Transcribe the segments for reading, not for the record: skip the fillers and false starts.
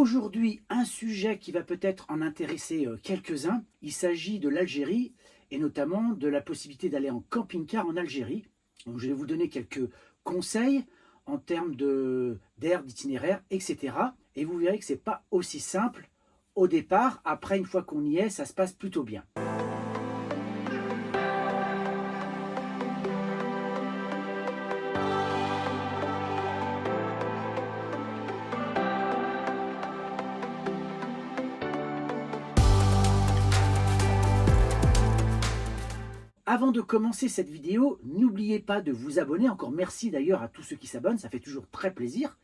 Aujourd'hui, un sujet qui va peut-être en intéresser quelques-uns. Il s'agit de l'Algérie et notamment de la possibilité d'aller en camping-car en Algérie. Donc, je vais vous donner quelques conseils en termes d'air, d'itinéraire, etc. Et vous verrez que ce n'est pas aussi simple au départ. Après, une fois qu'on y est, ça se passe plutôt bien. Avant de commencer cette vidéo, n'oubliez pas de vous abonner. Encore merci d'ailleurs à tous ceux qui s'abonnent, ça fait toujours très plaisir.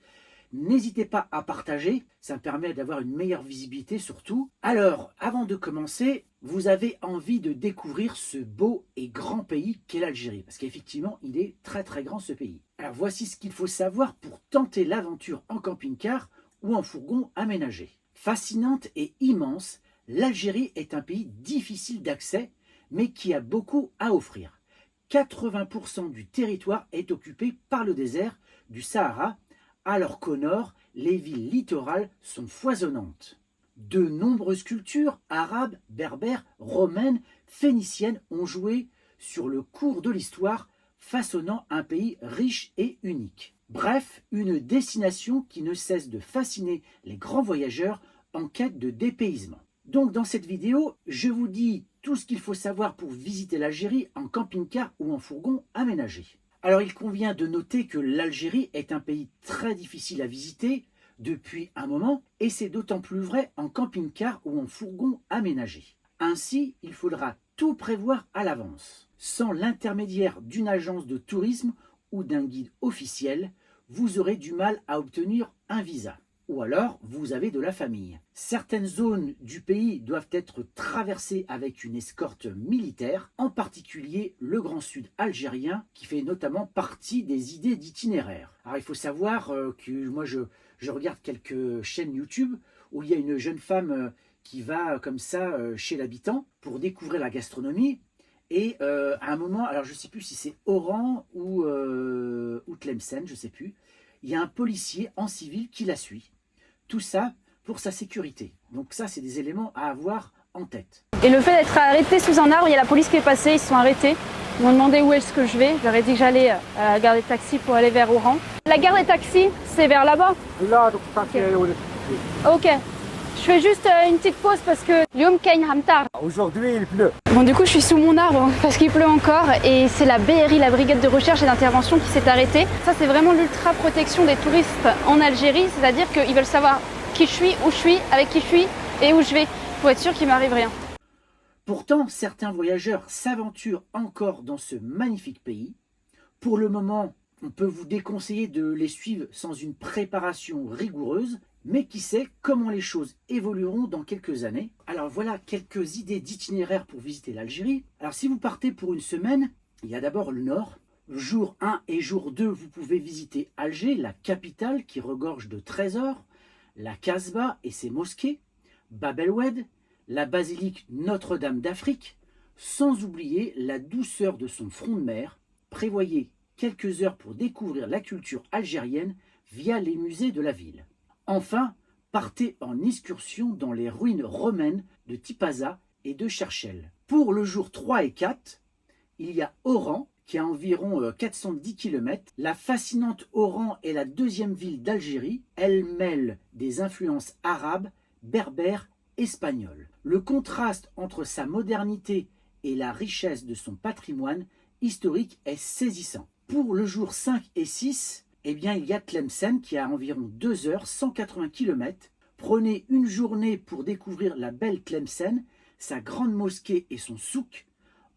N'hésitez pas à partager, ça me permet d'avoir une meilleure visibilité surtout. Alors, avant de commencer, vous avez envie de découvrir ce beau et grand pays qu'est l'Algérie. Parce qu'effectivement, il est très très grand ce pays. Alors voici ce qu'il faut savoir pour tenter l'aventure en camping-car ou en fourgon aménagé. Fascinante et immense, l'Algérie est un pays difficile d'accès, mais qui a beaucoup à offrir. 80% du territoire est occupé par le désert du Sahara, alors qu'au nord, les villes littorales sont foisonnantes. De nombreuses cultures arabes, berbères, romaines, phéniciennes ont joué sur le cours de l'histoire, façonnant un pays riche et unique. Bref, une destination qui ne cesse de fasciner les grands voyageurs en quête de dépaysement. Donc dans cette vidéo, je vous dis tout ce qu'il faut savoir pour visiter l'Algérie en camping-car ou en fourgon aménagé. Alors il convient de noter que l'Algérie est un pays très difficile à visiter depuis un moment et c'est d'autant plus vrai en camping-car ou en fourgon aménagé. Ainsi, il faudra tout prévoir à l'avance. Sans l'intermédiaire d'une agence de tourisme ou d'un guide officiel, vous aurez du mal à obtenir un visa. Ou alors, vous avez de la famille. Certaines zones du pays doivent être traversées avec une escorte militaire, en particulier le Grand Sud algérien, qui fait notamment partie des idées d'itinéraire. Alors, il faut savoir que moi, je regarde quelques chaînes YouTube où il y a une jeune femme qui va comme ça chez l'habitant pour découvrir la gastronomie. Et à un moment, alors je ne sais plus si c'est Oran ou Tlemcen, je ne sais plus, il y a un policier en civil qui la suit. Tout ça pour sa sécurité. Donc ça, c'est des éléments à avoir en tête. Et le fait d'être arrêté sous un arbre, il y a la police qui est passée, ils se sont arrêtés. Ils m'ont demandé où est-ce que je vais. Je leur ai dit que j'allais à la gare des taxis pour aller vers Oran. La gare des taxis, c'est vers là-bas. Là, donc Ok. Je fais juste une petite pause parce que Yom Kain Hamtar. aujourd'hui, il pleut. Bon, du coup, je suis sous mon arbre parce qu'il pleut encore et c'est la BRI, la Brigade de recherche et d'intervention, qui s'est arrêtée. Ça, c'est vraiment l'ultra protection des touristes en Algérie, c'est-à-dire qu'ils veulent savoir qui je suis, où je suis, avec qui je suis et où je vais pour être sûr qu'il m'arrive rien. Pourtant, certains voyageurs s'aventurent encore dans ce magnifique pays. Pour le moment, on peut vous déconseiller de les suivre sans une préparation rigoureuse, mais qui sait comment les choses évolueront dans quelques années. Alors voilà quelques idées d'itinéraire pour visiter l'Algérie. Alors si vous partez pour une semaine, il y a d'abord le nord. Jour 1 et jour 2, vous pouvez visiter Alger, la capitale qui regorge de trésors, la Casbah et ses mosquées, Bab el-Oued, la basilique Notre-Dame d'Afrique, sans oublier la douceur de son front de mer. Prévoyez quelques heures pour découvrir la culture algérienne via les musées de la ville. Enfin, partez en excursion dans les ruines romaines de Tipaza et de Cherchell. Pour le jour 3 et 4, il y a Oran, qui a environ 410 km. La fascinante Oran est la deuxième ville d'Algérie. Elle mêle des influences arabes, berbères, espagnoles. Le contraste entre sa modernité et la richesse de son patrimoine historique est saisissant. Pour le jour 5 et 6, eh bien, il y a Tlemcen qui a environ 2 heures, 180 km. Prenez une journée pour découvrir la belle Tlemcen, sa grande mosquée et son souk.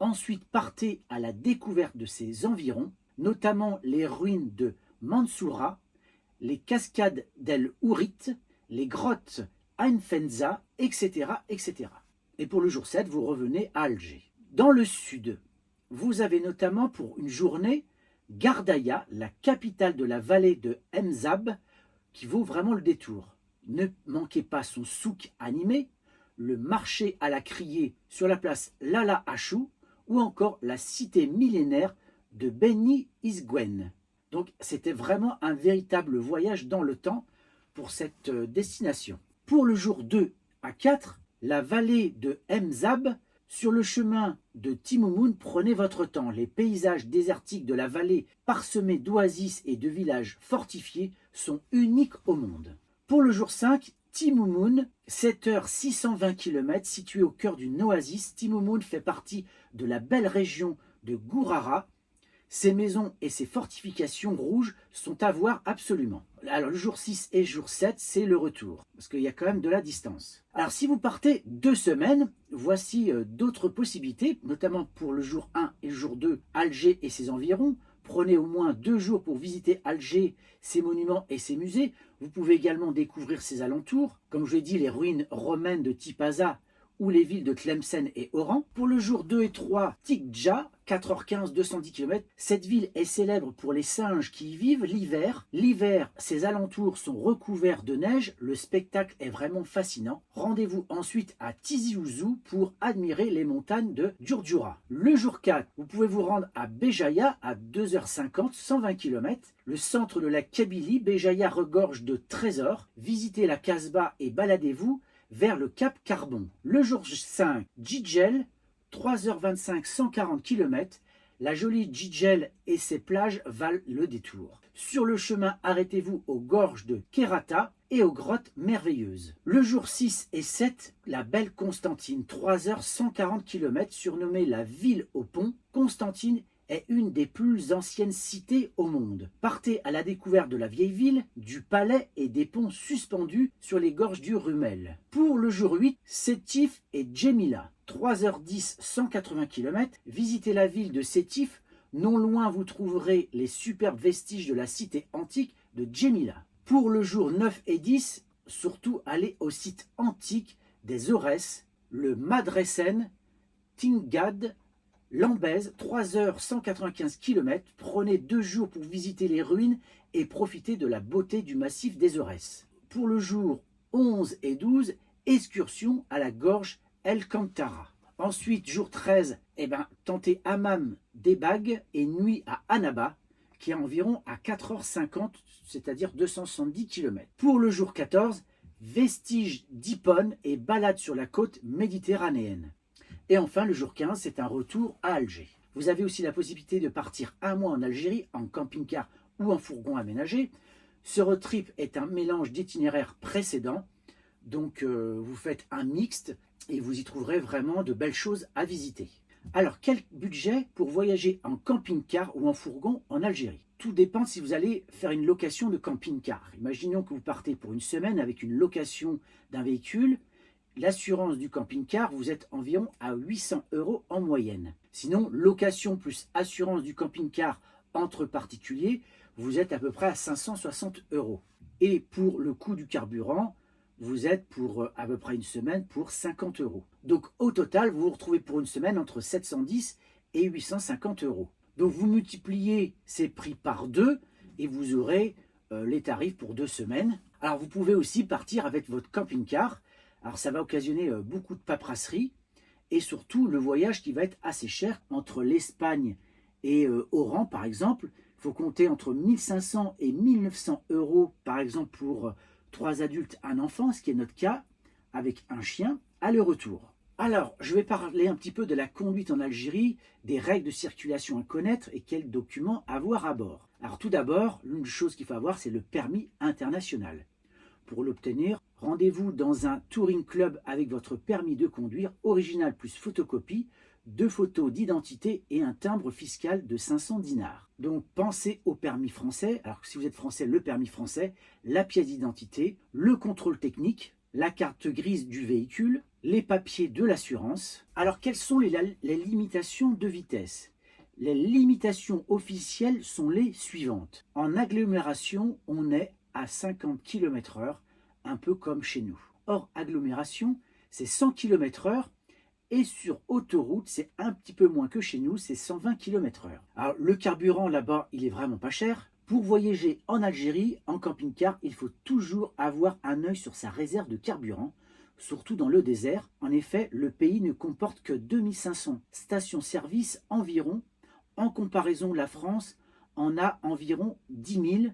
Ensuite, partez à la découverte de ses environs, notamment les ruines de Mansoura, les cascades d'El Ourit, les grottes Ain Fenza, etc., etc. Et pour le jour 7, vous revenez à Alger. Dans le sud, vous avez notamment pour une journée Gardaïa, la capitale de la vallée de Mzab, qui vaut vraiment le détour. Ne manquez pas son souk animé, le marché à la criée sur la place Lala Achou, ou encore la cité millénaire de Beni Isguen. Donc c'était vraiment un véritable voyage dans le temps pour cette destination. Pour le jour 2 à 4, la vallée de Mzab. Sur le chemin de Timoumoun, prenez votre temps. Les paysages désertiques de la vallée, parsemés d'oasis et de villages fortifiés, sont uniques au monde. Pour le jour 5, Timoumoun, 7 heures 620 km, situé au cœur d'une oasis. Timoumoun fait partie de la belle région de Gourara. Ses maisons et ses fortifications rouges sont à voir absolument. Alors le jour 6 et jour 7, c'est le retour, parce qu'il y a quand même de la distance. Alors si vous partez 2 semaines, voici d'autres possibilités, notamment pour le jour 1 et le jour 2, Alger et ses environs. Prenez au moins 2 jours pour visiter Alger, ses monuments et ses musées. Vous pouvez également découvrir ses alentours, comme je l'ai dit, les ruines romaines de Tipaza ou les villes de Tlemcen et Oran. Pour le jour 2 et 3, Tikja, 4h15, 210 km. Cette ville est célèbre pour les singes qui y vivent l'hiver. L'hiver, ses alentours sont recouverts de neige. Le spectacle est vraiment fascinant. Rendez-vous ensuite à Tizi Ouzou pour admirer les montagnes de Djurdjura. Le jour 4, vous pouvez vous rendre à Béjaïa à 2h50, 120 km. Le centre de la Kabylie, Béjaïa regorge de trésors. Visitez la Casbah et baladez-vous vers le cap Carbon. Le jour 5, Djidjel, 3h25, 140 km. La jolie Djidjel et ses plages valent le détour. Sur le chemin, arrêtez-vous aux gorges de Kerata et aux grottes merveilleuses. Le jour 6 et 7, la belle Constantine, 3h, 140 km, surnommée la ville au pont. Constantine est une des plus anciennes cités au monde. Partez à la découverte de la vieille ville, du palais et des ponts suspendus sur les gorges du Rumel. Pour le jour 8, Sétif et Djemila. 3h10, 180 km. Visitez la ville de Sétif. Non loin, vous trouverez les superbes vestiges de la cité antique de Djemila. Pour le jour 9 et 10, surtout allez au site antique des Aurès, le Madresen, Tingad, Lambèze, 3h, 195 km. Prenez 2 jours pour visiter les ruines et profiter de la beauté du massif des Aurès. Pour le jour 11 et 12, excursion à la gorge El Kantara. Ensuite, jour 13, tentez Hammam d'Ebag et nuit à Annaba, qui est environ à 4h50, c'est-à-dire 270 km. Pour le jour 14, vestiges d'Hippone et balade sur la côte méditerranéenne. Et enfin, le jour 15, c'est un retour à Alger. Vous avez aussi la possibilité de partir 1 mois en Algérie en camping-car ou en fourgon aménagé. Ce road trip est un mélange d'itinéraires précédents. Donc, vous faites un mixte et vous y trouverez vraiment de belles choses à visiter. Alors, quel budget pour voyager en camping-car ou en fourgon en Algérie? Tout dépend si vous allez faire une location de camping-car. Imaginons que vous partez pour une semaine avec une location d'un véhicule. L'assurance du camping-car, vous êtes environ à 800 € en moyenne. Sinon, location plus assurance du camping-car entre particuliers, vous êtes à peu près à 560 €. Et pour le coût du carburant, vous êtes pour à peu près une semaine pour 50 €. Donc au total, vous vous retrouvez pour une semaine entre 710 et 850 €. Donc vous multipliez ces prix par 2 et vous aurez les tarifs pour 2 semaines. Alors vous pouvez aussi partir avec votre camping-car. Alors ça va occasionner beaucoup de paperasserie et surtout le voyage qui va être assez cher entre l'Espagne et Oran par exemple. Il faut compter entre 1500 et 1900 € par exemple pour 3 adultes, un enfant, ce qui est notre cas, avec un chien, aller-retour. Alors, je vais parler un petit peu de la conduite en Algérie, des règles de circulation à connaître et quels documents avoir à bord. Alors tout d'abord, l'une des choses qu'il faut avoir, c'est le permis international. Pour l'obtenir, rendez-vous dans un touring club avec votre permis de conduire original plus photocopie, 2 photos d'identité et un timbre fiscal de 500 dinars. Donc pensez au permis français, alors si vous êtes français, le permis français, la pièce d'identité, le contrôle technique, la carte grise du véhicule, les papiers de l'assurance. Alors quelles sont les limitations de vitesse? Les limitations officielles sont les suivantes. En agglomération, on est à 50 km/h, un peu comme chez nous. Hors agglomération, c'est 100 km/h et sur autoroute, c'est un petit peu moins que chez nous, c'est 120 km/h. Alors le carburant là-bas, il est vraiment pas cher. Pour voyager en Algérie, en camping-car, il faut toujours avoir un œil sur sa réserve de carburant, surtout dans le désert. En effet, le pays ne comporte que 2500 stations-service environ. En comparaison, la France en a environ 10 000,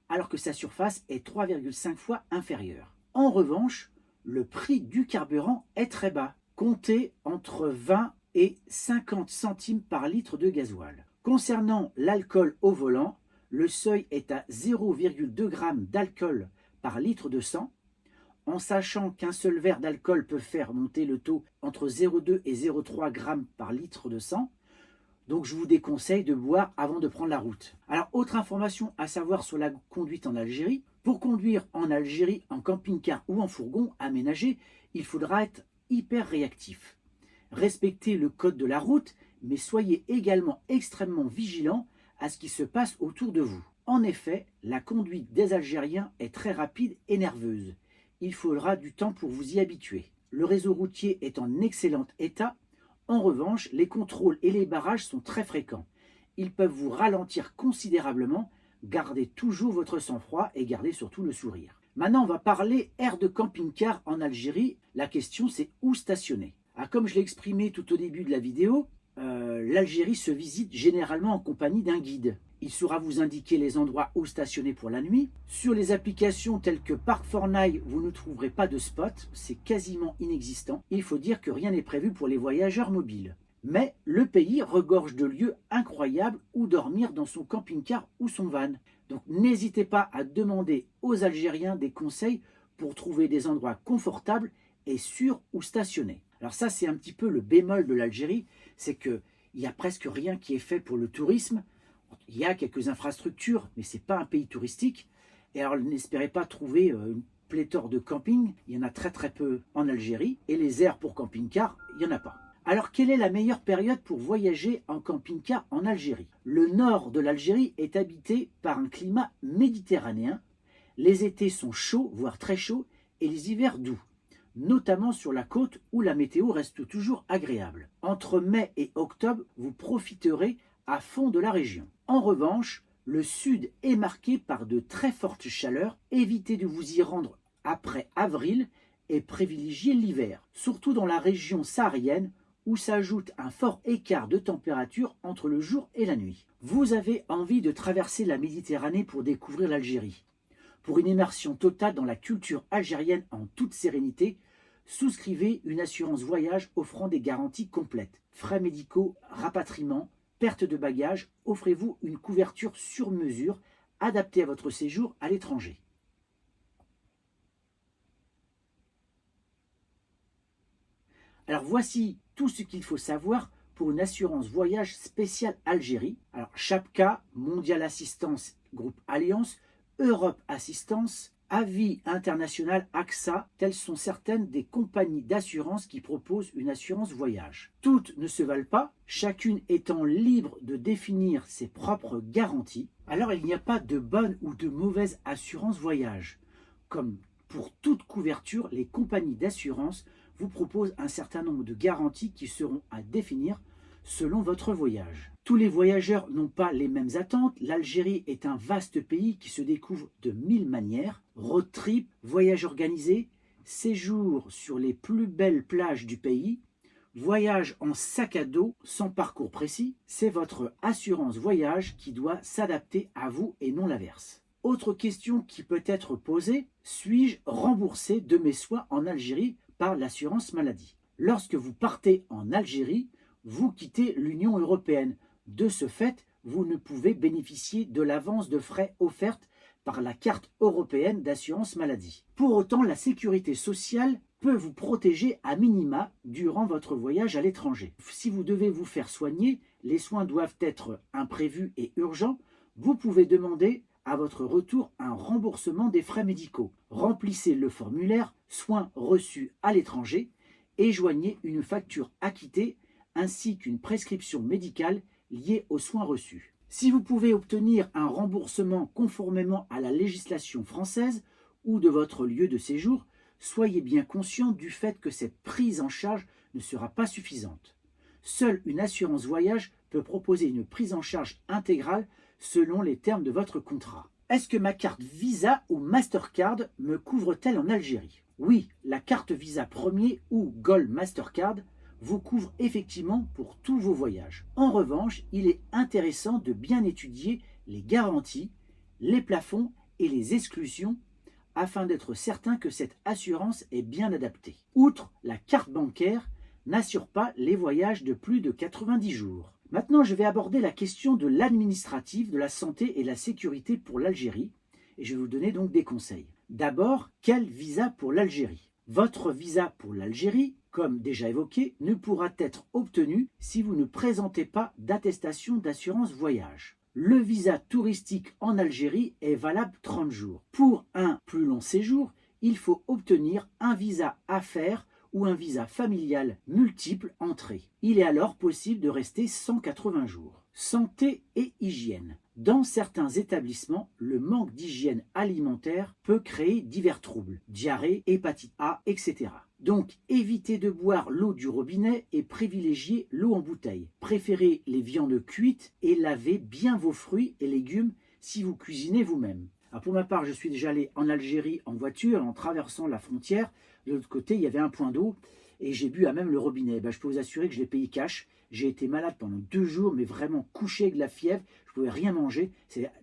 alors que sa surface est 3,5 fois inférieure. En revanche, le prix du carburant est très bas. Comptez entre 20 et 50 centimes par litre de gasoil. Concernant l'alcool au volant, le seuil est à 0,2 g d'alcool par litre de sang, en sachant qu'un seul verre d'alcool peut faire monter le taux entre 0,2 et 0,3 g par litre de sang. Donc je vous déconseille de boire avant de prendre la route. Alors autre information à savoir sur la conduite en Algérie. Pour conduire en Algérie en camping-car ou en fourgon aménagé, il faudra être hyper réactif. Respectez le code de la route, mais soyez également extrêmement vigilant à ce qui se passe autour de vous. En effet, la conduite des Algériens est très rapide et nerveuse. Il faudra du temps pour vous y habituer. Le réseau routier est en excellent état. En revanche, les contrôles et les barrages sont très fréquents. Ils peuvent vous ralentir considérablement. Gardez toujours votre sang-froid et gardez surtout le sourire. Maintenant, on va parler aire de camping-car en Algérie. La question, c'est où stationner. Comme je l'ai exprimé tout au début de la vidéo, l'Algérie se visite généralement en compagnie d'un guide. Il saura vous indiquer les endroits où stationner pour la nuit. Sur les applications telles que Park4Night, vous ne trouverez pas de spot, c'est quasiment inexistant. Il faut dire que rien n'est prévu pour les voyageurs mobiles. Mais le pays regorge de lieux incroyables où dormir dans son camping-car ou son van. Donc n'hésitez pas à demander aux Algériens des conseils pour trouver des endroits confortables et sûrs où stationner. Alors ça, c'est un petit peu le bémol de l'Algérie, c'est qu'il n'y a presque rien qui est fait pour le tourisme. Il y a quelques infrastructures, mais ce n'est pas un pays touristique. Et alors, n'espérez pas trouver une pléthore de camping. Il y en a très très peu en Algérie. Et les aires pour camping-car, il n'y en a pas. Alors, quelle est la meilleure période pour voyager en camping-car en Algérie? Le nord de l'Algérie est habité par un climat méditerranéen. Les étés sont chauds, voire très chauds, et les hivers doux, notamment sur la côte où la météo reste toujours agréable. Entre mai et octobre, vous profiterez à fond de la région. En revanche, le sud est marqué par de très fortes chaleurs. Évitez de vous y rendre après avril et privilégiez l'hiver, surtout dans la région saharienne où s'ajoute un fort écart de température entre le jour et la nuit. Vous avez envie de traverser la Méditerranée pour découvrir l'Algérie. Pour une immersion totale dans la culture algérienne en toute sérénité, souscrivez une assurance voyage offrant des garanties complètes. Frais médicaux, rapatriement, perte de bagages, offrez-vous une couverture sur mesure adaptée à votre séjour à l'étranger. Alors voici tout ce qu'il faut savoir pour une assurance voyage spéciale Algérie. Alors Chapka, Mondial Assistance, Groupe Alliance, Europe Assistance, Avis International, AXA, telles sont certaines des compagnies d'assurance qui proposent une assurance voyage. Toutes ne se valent pas, chacune étant libre de définir ses propres garanties. Alors il n'y a pas de bonne ou de mauvaise assurance voyage. Comme pour toute couverture, les compagnies d'assurance vous proposent un certain nombre de garanties qui seront à définir selon votre voyage. Tous les voyageurs n'ont pas les mêmes attentes. L'Algérie est un vaste pays qui se découvre de 1000 manières. Road trip, voyage organisé, séjour sur les plus belles plages du pays, voyage en sac à dos sans parcours précis. C'est votre assurance voyage qui doit s'adapter à vous et non l'inverse. Autre question qui peut être posée, suis-je remboursé de mes soins en Algérie par l'assurance maladie? Lorsque vous partez en Algérie, vous quittez l'Union européenne. De ce fait, vous ne pouvez bénéficier de l'avance de frais offerte par la carte européenne d'assurance maladie. Pour autant, la sécurité sociale peut vous protéger à minima durant votre voyage à l'étranger. Si vous devez vous faire soigner, les soins doivent être imprévus et urgents. Vous pouvez demander à votre retour un remboursement des frais médicaux. Remplissez le formulaire « Soins reçus à l'étranger » et joignez une facture acquittée ainsi qu'une prescription médicale liée aux soins reçus. Si vous pouvez obtenir un remboursement conformément à la législation française ou de votre lieu de séjour, soyez bien conscient du fait que cette prise en charge ne sera pas suffisante. Seule une assurance voyage peut proposer une prise en charge intégrale selon les termes de votre contrat. Est-ce que ma carte Visa ou Mastercard me couvre-t-elle en Algérie? Oui, la carte Visa Premier ou Gold Mastercard vous couvre effectivement pour tous vos voyages. En revanche, il est intéressant de bien étudier les garanties, les plafonds et les exclusions afin d'être certain que cette assurance est bien adaptée. Outre la carte bancaire, n'assure pas les voyages de plus de 90 jours. Maintenant, je vais aborder la question de l'administratif, de la santé et de la sécurité pour l'Algérie, et je vais vous donner donc des conseils. D'abord, quel visa pour l'Algérie? Votre visa pour l'Algérie, comme déjà évoqué, ne pourra être obtenu si vous ne présentez pas d'attestation d'assurance voyage. Le visa touristique en Algérie est valable 30 jours. Pour un plus long séjour, il faut obtenir un visa affaires ou un visa familial multiple entrée. Il est alors possible de rester 180 jours. Santé et hygiène. Dans certains établissements, le manque d'hygiène alimentaire peut créer divers troubles, diarrhée, hépatite A, etc. Donc, évitez de boire l'eau du robinet et privilégiez l'eau en bouteille. Préférez les viandes cuites et lavez bien vos fruits et légumes si vous cuisinez vous-même. Alors pour ma part, je suis déjà allé en Algérie en voiture, en traversant la frontière. De l'autre côté, il y avait un point d'eau et j'ai bu à même le robinet. Je peux vous assurer que je l'ai payé cash. J'ai été malade pendant 2 jours, mais vraiment couché avec la fièvre. Je ne pouvais rien manger.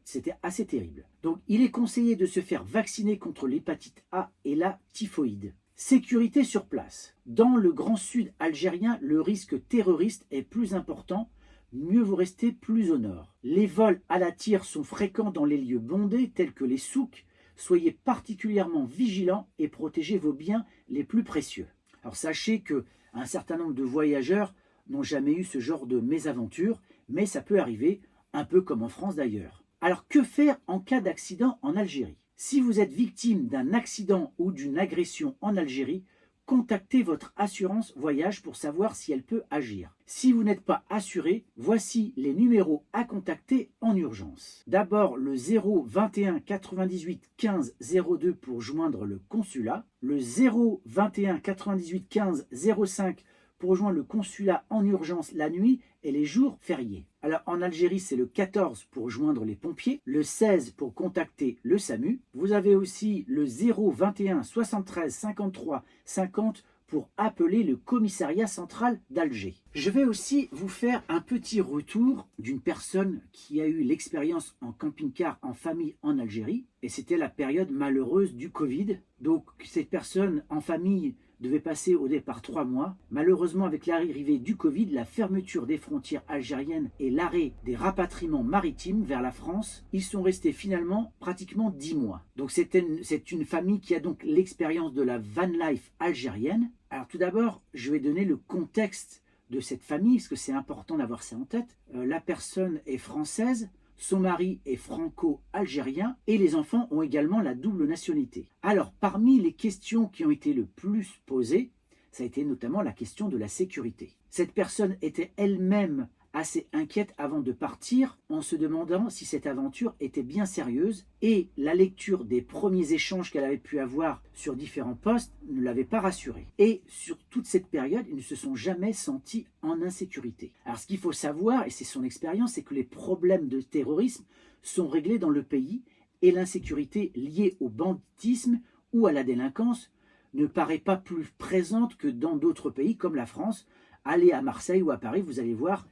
C'était assez terrible. Donc, il est conseillé de se faire vacciner contre l'hépatite A et la typhoïde. Sécurité sur place. Dans le Grand Sud algérien, le risque terroriste est plus important. Mieux vous restez plus au nord. Les vols à la tire sont fréquents dans les lieux bondés tels que les souks. Soyez particulièrement vigilants et protégez vos biens les plus précieux. Alors sachez qu'un certain nombre de voyageurs n'ont jamais eu ce genre de mésaventure, mais ça peut arriver, un peu comme en France d'ailleurs. Alors que faire en cas d'accident en Algérie? Si vous êtes victime d'un accident ou d'une agression en Algérie, contactez votre assurance voyage pour savoir si elle peut agir. Si vous n'êtes pas assuré, voici les numéros à contacter en urgence. D'abord le 0 21 98 15 02 pour joindre le consulat, le 0 21 98 15 05 pour joindre le consulat en urgence la nuit et les jours fériés. Alors en Algérie, c'est le 14 pour joindre les pompiers, le 16 pour contacter le SAMU. Vous avez aussi le 0 21 73 53 50 pour appeler le commissariat central d'Alger. Je vais aussi vous faire un petit retour d'une personne qui a eu l'expérience en camping-car en famille en Algérie. Et c'était la période malheureuse du Covid. Donc cette personne en famille devait passer au départ 3 mois. Malheureusement, avec l'arrivée du Covid, la fermeture des frontières algériennes et l'arrêt des rapatriements maritimes vers la France, ils sont restés finalement pratiquement 10 mois. Donc c'est une famille qui a donc l'expérience de la van life algérienne. Alors tout d'abord, je vais donner le contexte de cette famille, parce que c'est important d'avoir ça en tête. La personne est française, son mari est franco-algérien et les enfants ont également la double nationalité. Alors, parmi les questions qui ont été le plus posées, ça a été notamment la question de la sécurité. Cette personne était elle-même assez inquiète avant de partir, en se demandant si cette aventure était bien sérieuse, et la lecture des premiers échanges qu'elle avait pu avoir sur différents postes ne l'avait pas rassurée. Et sur toute cette période, ils ne se sont jamais sentis en insécurité. Alors ce qu'il faut savoir, et c'est son expérience, c'est que les problèmes de terrorisme sont réglés dans le pays, et l'insécurité liée au banditisme ou à la délinquance ne paraît pas plus présente que dans d'autres pays comme la France. Allez à Marseille ou à Paris, vous allez voir,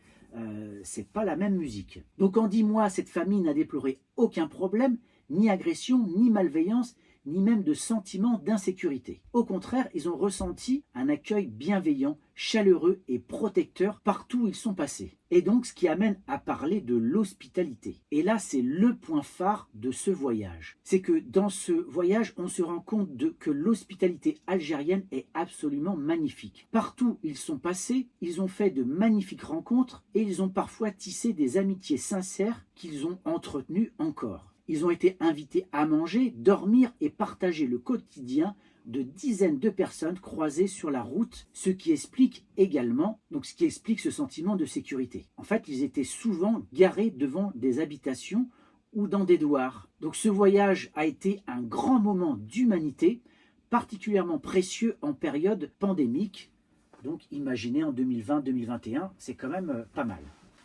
c'est pas la même musique. Donc en 10 mois, cette famille n'a déploré aucun problème, ni agression, ni malveillance, ni même de sentiment d'insécurité. Au contraire, ils ont ressenti un accueil bienveillant, chaleureux et protecteur partout où ils sont passés. Et donc, ce qui amène à parler de l'hospitalité. Et là, c'est le point phare de ce voyage. C'est que dans ce voyage, on se rend compte que l'hospitalité algérienne est absolument magnifique. Partout où ils sont passés, ils ont fait de magnifiques rencontres et ils ont parfois tissé des amitiés sincères qu'ils ont entretenues encore. Ils ont été invités à manger, dormir et partager le quotidien de dizaines de personnes croisées sur la route, ce qui explique également, ce qui explique ce sentiment de sécurité. En fait, ils étaient souvent garés devant des habitations ou dans des douars. Donc ce voyage a été un grand moment d'humanité, particulièrement précieux en période pandémique. Donc imaginez en 2020-2021, c'est quand même pas mal.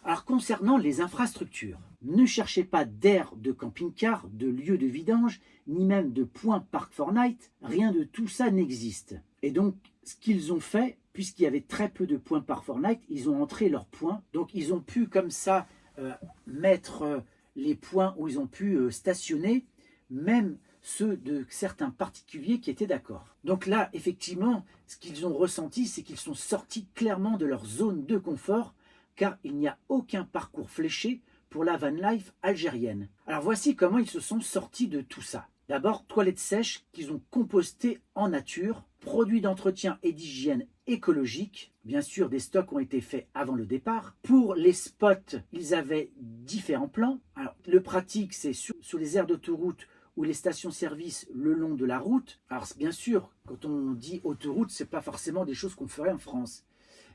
Alors concernant les infrastructures, ne cherchez pas d'aires de camping-car, de lieux de vidange, ni même de points Park Fortnite, rien de tout ça n'existe. Et donc ce qu'ils ont fait, puisqu'il y avait très peu de points Park Fortnite, ils ont entré leurs points, donc ils ont pu comme ça mettre les points où ils ont pu stationner, même ceux de certains particuliers qui étaient d'accord. Donc là, effectivement, ce qu'ils ont ressenti, c'est qu'ils sont sortis clairement de leur zone de confort, car il n'y a aucun parcours fléché pour la van life algérienne. Alors voici comment ils se sont sortis de tout ça. D'abord, toilettes sèches qu'ils ont compostées en nature, produits d'entretien et d'hygiène écologique. Bien sûr, des stocks ont été faits avant le départ. Pour les spots, ils avaient différents plans. Alors, le pratique, c'est sur les aires d'autoroute ou les stations-service le long de la route. Alors, bien sûr, quand on dit autoroute, ce n'est pas forcément des choses qu'on ferait en France.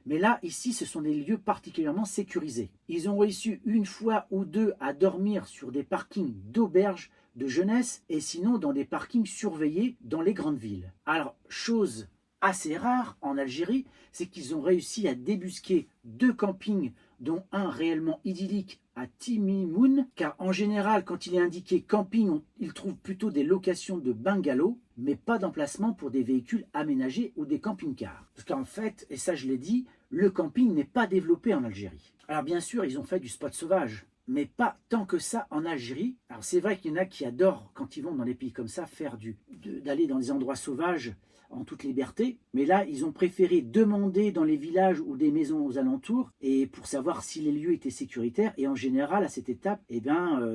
Mais là, ici, ce sont des lieux particulièrement sécurisés. Ils ont réussi une fois ou deux à dormir sur des parkings d'auberges de jeunesse et sinon dans des parkings surveillés dans les grandes villes. Alors, chose assez rare en Algérie, c'est qu'ils ont réussi à débusquer 2 campings, dont un réellement idyllique à Timimoun, car en général, quand il est indiqué camping, ils trouvent plutôt des locations de bungalows, mais pas d'emplacement pour des véhicules aménagés ou des camping-cars. Parce qu'en fait, et ça je l'ai dit, le camping n'est pas développé en Algérie. Alors bien sûr, ils ont fait du spot sauvage, mais pas tant que ça en Algérie. Alors c'est vrai qu'il y en a qui adorent, quand ils vont dans des pays comme ça, d'aller dans des endroits sauvages en toute liberté, mais là ils ont préféré demander dans les villages ou des maisons aux alentours et pour savoir si les lieux étaient sécuritaires, et en général à cette étape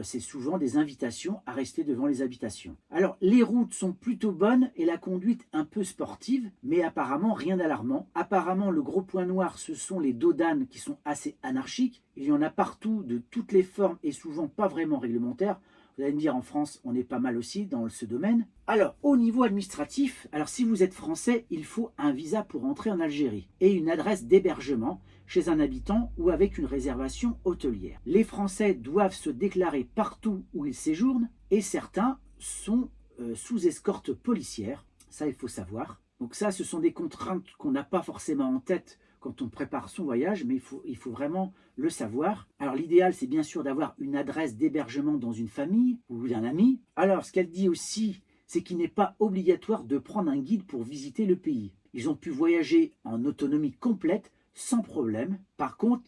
c'est souvent des invitations à rester devant les habitations. Alors les routes sont plutôt bonnes et la conduite un peu sportive, mais apparemment rien d'alarmant. Apparemment le gros point noir, ce sont les dodanes qui sont assez anarchiques. Il y en a partout de toutes les formes et souvent pas vraiment réglementaires. Vous allez me dire, en France, on est pas mal aussi dans ce domaine. Alors, au niveau administratif, alors si vous êtes français, il faut un visa pour entrer en Algérie et une adresse d'hébergement chez un habitant ou avec une réservation hôtelière. Les Français doivent se déclarer partout où ils séjournent et certains sont sous escorte policière. Ça, il faut savoir. Donc ça, ce sont des contraintes qu'on n'a pas forcément en tête quand on prépare son voyage, mais il faut vraiment le savoir. Alors l'idéal, c'est bien sûr d'avoir une adresse d'hébergement dans une famille ou d'un ami. Alors ce qu'elle dit aussi, c'est qu'il n'est pas obligatoire de prendre un guide pour visiter le pays. Ils ont pu voyager en autonomie complète, sans problème. Par contre,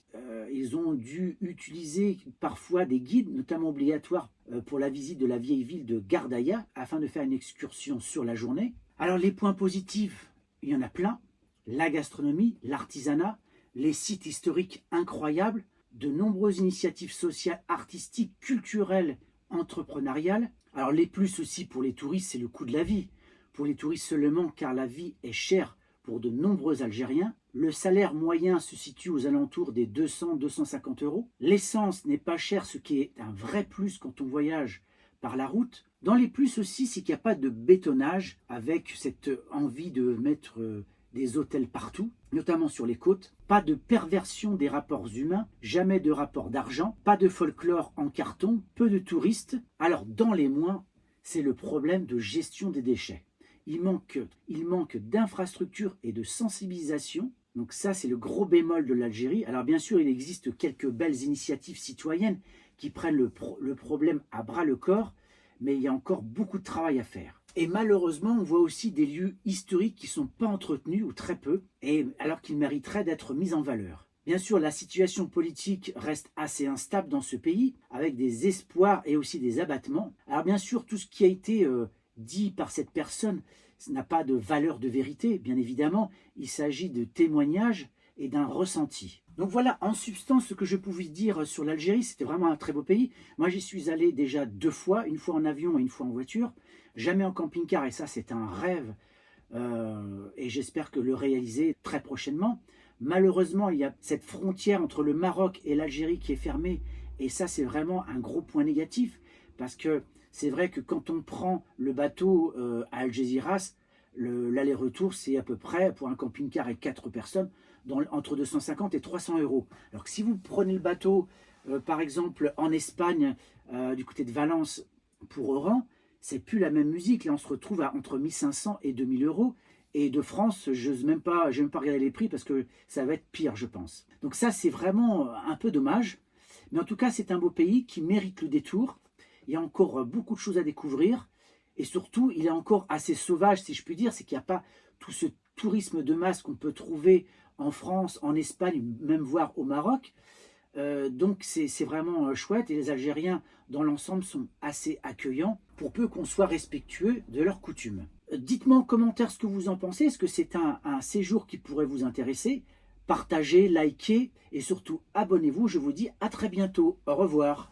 ils ont dû utiliser parfois des guides, notamment obligatoires pour la visite de la vieille ville de Gardaïa, afin de faire une excursion sur la journée. Alors les points positifs, il y en a plein. La gastronomie, l'artisanat, les sites historiques incroyables, de nombreuses initiatives sociales, artistiques, culturelles, entrepreneuriales. Alors les plus aussi pour les touristes, c'est le coût de la vie. Pour les touristes seulement, car la vie est chère pour de nombreux Algériens. Le salaire moyen se situe aux alentours des 200-250 €. L'essence n'est pas chère, ce qui est un vrai plus quand on voyage par la route. Dans les plus aussi, c'est qu'il n'y a pas de bétonnage avec cette envie de mettre des hôtels partout, notamment sur les côtes. Pas de perversion des rapports humains, jamais de rapport d'argent, pas de folklore en carton, peu de touristes. Alors dans les moins, c'est le problème de gestion des déchets. Il manque d'infrastructures et de sensibilisation. Donc ça, c'est le gros bémol de l'Algérie. Alors bien sûr, il existe quelques belles initiatives citoyennes qui prennent le problème à bras le corps, mais il y a encore beaucoup de travail à faire. Et malheureusement, on voit aussi des lieux historiques qui ne sont pas entretenus ou très peu, alors qu'ils mériteraient d'être mis en valeur. Bien sûr, la situation politique reste assez instable dans ce pays, avec des espoirs et aussi des abattements. Alors bien sûr, tout ce qui a été dit par cette personne n'a pas de valeur de vérité, bien évidemment. Il s'agit de témoignages et d'un ressenti. Donc voilà, en substance, ce que je pouvais dire sur l'Algérie. C'était vraiment un très beau pays. Moi, j'y suis allé déjà 2 fois, une fois en avion et une fois en voiture. Jamais en camping-car, et ça, c'est un rêve. Et j'espère que le réaliser très prochainement. Malheureusement, il y a cette frontière entre le Maroc et l'Algérie qui est fermée. Et ça, c'est vraiment un gros point négatif. Parce que c'est vrai que quand on prend le bateau à Algeciras, l'aller-retour, c'est à peu près, pour un camping-car et 4 personnes, entre 250 et 300 €. Alors que si vous prenez le bateau, par exemple, en Espagne, du côté de Valence, pour Oran, c'est plus la même musique. Là, on se retrouve entre 1500 et 2000 €. Et de France, je n'ai même pas regardé les prix parce que ça va être pire, je pense. Donc ça, c'est vraiment un peu dommage. Mais en tout cas, c'est un beau pays qui mérite le détour. Il y a encore beaucoup de choses à découvrir. Et surtout, il est encore assez sauvage, si je puis dire. C'est qu'il n'y a pas tout ce tourisme de masse qu'on peut trouver en France, en Espagne, même voire au Maroc. Donc c'est vraiment chouette. Et les Algériens, dans l'ensemble, sont assez accueillants. pour peu qu'on soit respectueux de leurs coutumes. Dites-moi en commentaire ce que vous en pensez. Est-ce que c'est un séjour qui pourrait vous intéresser? Partagez, likez et surtout abonnez-vous. Je vous dis à très bientôt. Au revoir.